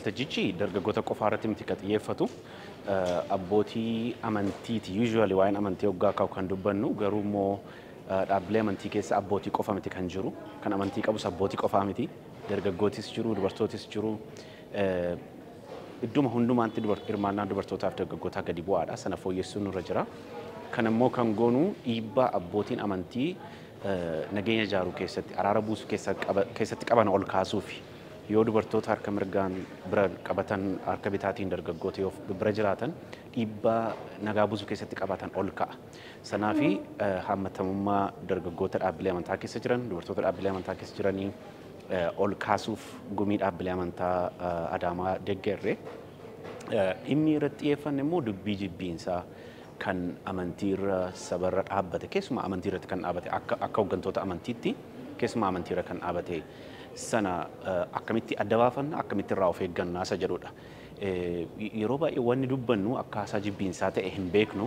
waltajjichi dargaggoota qofa irratti miti kan xiyyeeffatu abbootii amantiiti usually waa'een amantii hoggaa ka'u kan dubbannu garuu immoo dhaabbilee amantii keessa abbootii qofa miti kan jiru kan amantii qabus abbootii qofaa miti dargaggootis jiru dubartootis jiru idduma hundumaatti hirmaannaa dubartootaaf dargaggootaa gadi bu'aadha sana fooyyessuun irra jira kan immoo kan goonu dhiibbaa abbootiin amantii nageenya ijaaruu keessatti araara buusuu keessatti qaban ol kaasuufi yoo dubartoota harka mirgaan bira qabatan harka bitaatiin dargaggoota yoo bira jiraatan dhiibbaa nagaa buusuu keessatti qabatan ol ka'a. Sanaafi hammatamummaa dargaggoota dhaabbilee amantaa keessa jiran dubartoota dhaabbilee amantaa keessa jiranii ol kaasuuf gumii dhaabbilee amantaa Adaamaa deeggarre dhimmi irratti xiyyeeffanne immoo dubbii jibbiinsaa kan amantiirra sabarra dhaabbate keessumaa amantiirratti kan dhaabbate akka hooggantoota amantiitti keessumaa amantiirra kan dhaabbate sana akkamitti adda baafanna akkamitti irraa of eeggannaa isa jedhudha. Yeroo baay'ee wanni dubbannu akka haasaa jibbiinsaa ta'e hin beeknu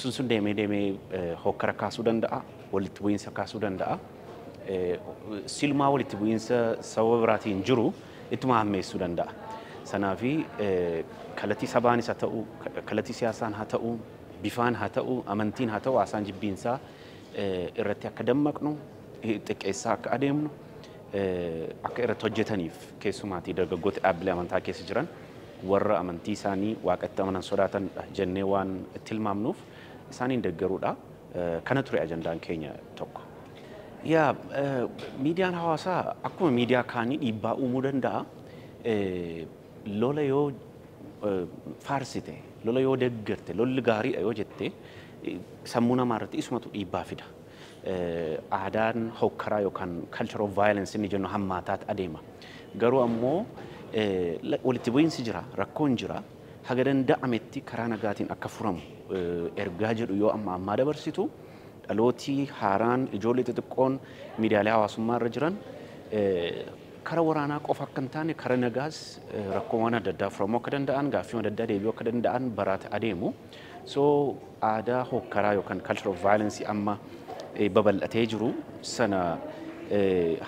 sun deemee hokkara kaasuu danda'a walitti bu'iinsa kaasuu danda'a. Silmaa walitti bu'iinsa sababa biraatiin jiru ittuma hammeessuu danda'a. Sanaafi kallattii sabaanis haa ta'u kallattii siyaasaan haa ta'u bifaan haa ta'u amantiin haa ta'u haasaan jibbiinsaa irratti akka dammaqnu xiqqeessaa akka adeemnu akka irratti hojjetaniif keessumaatii dargaggoota dhaabbilee amantaa keessa jiran warra amantii isaanii waaqatti amanan sodaatan jennee waan itti hilmaamnuuf isaaniin deeggaruudha. Kana ture ajandaan keenya tokko. Miidiyaan hawaasaa akkuma miidiyaa kaanii dhiibbaa uumuu danda'a. Lola yoo faarsite, lola yoo deeggarte, lolli gaariidha yoo jette sammuu namaa irratti isumatu dhiibbaa fida. Aadaan hokkaraa yookaan culture of violence inni jennu hammaataatti adeema. Garuu ammoo walitti bu'iinsi jira, rakkoon jira. Haga danda'ametti karaa nagaatiin akka furamu ergaa jedhu yoo ammaa dabarsitu dhalootii haaraan ijoollee xixiqqoon miidiyaalee hawaasummaa irra jiran karaa waraanaa qofa akka hin taane karaa nagaas rakkoowwan adda addaa furamuu akka danda'an gaaffii adda addaa deebi'uu akka danda'an baraate adeemu. So aadaa hokkaraa yookaan culture of violence amma babal'atee jiru sana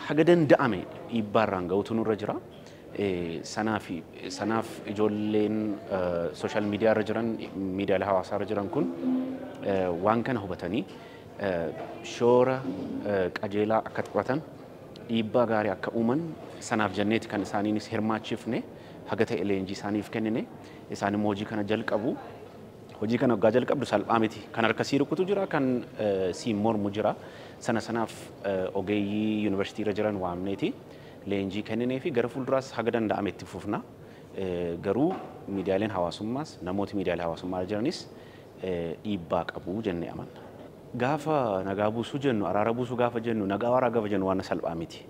haga danda'ame dhiibbaarraan ga'uutu nurra jira. Sanaaf ijoolleen sooshaal miidiyaa irra jiran miidiyaalee hawaasaa irra jiran kun waan kana hubatanii shoora qajeelaa akka taphatan dhiibbaa gaarii akka uuman sanaaf jenneeti kan isaaniinis hirmaachifne haga ta'e leenjii isaaniif kennine isaan immoo hojii kana jalqabu. Hojii kana waggaa jalqabdu salphaa miti. Kan harka sii rukutu jira, kan sii mormu jira. Sanaaf ogeeyyii yuunivarsiitii irra jiran waamneeti leenjii kenninee fi gara fuulduraas haga danda'ame itti fufna. Garuu miidiyaaleen hawaasummaas namooti miidiyaalee hawaasummaa jiranis dhiibbaa qabu jennee amanna. Gaafa nagaa buusuu jennu araara buusuu gaafa jennu nagaa waaraa gaafa jennu waan salphaa miti.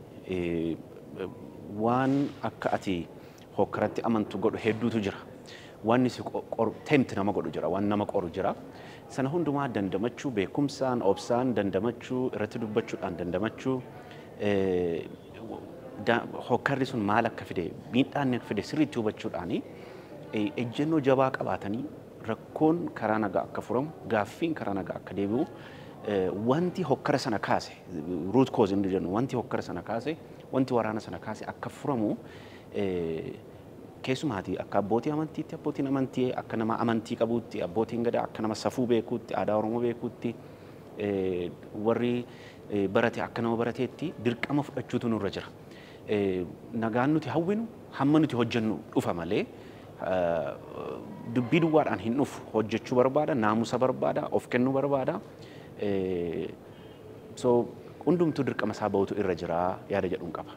Waan akka ati hokkaratti amantu godhu hedduutu jira. Waan si tempt nama godhu jira, waan nama qoru jira. Sana hundumaa dandamachuu beekumsaan, obsaan dandamachuu, irratti dubbachuudhaan dandamachuu hokkarri sun maal akka fide, miidhaan akka fide sirriitti hubachuudhaan ejjennoo jabaa qabaatanii rakkoon karaa nagaa akka furamu, gaaffiin karaa nagaa akka deebi'u wanti hokkara sana kaase, root cause inni jennu wanti hokkara sana kaase, wanti waraana sana kaase akka furamu keessumaatii akka abbootii amantiitti abbootiin amantii akka nama amantii qabuutti abbootiin gadaa akka nama safuu beekuutti aadaa Oromoo beekuutti warri barate akka nama barateetti dirqama fudhachuutu nurra jira. Nagaan nuti hawwinu hamma nuti hojjennu dhufa malee dubbii duwwaadhaan hin dhufu hojjechuu barbaada naamusa barbaada of kennuu barbaada. So hundumtuu dirqama isaa ba'utu irra jira yaada jedhuun qaba.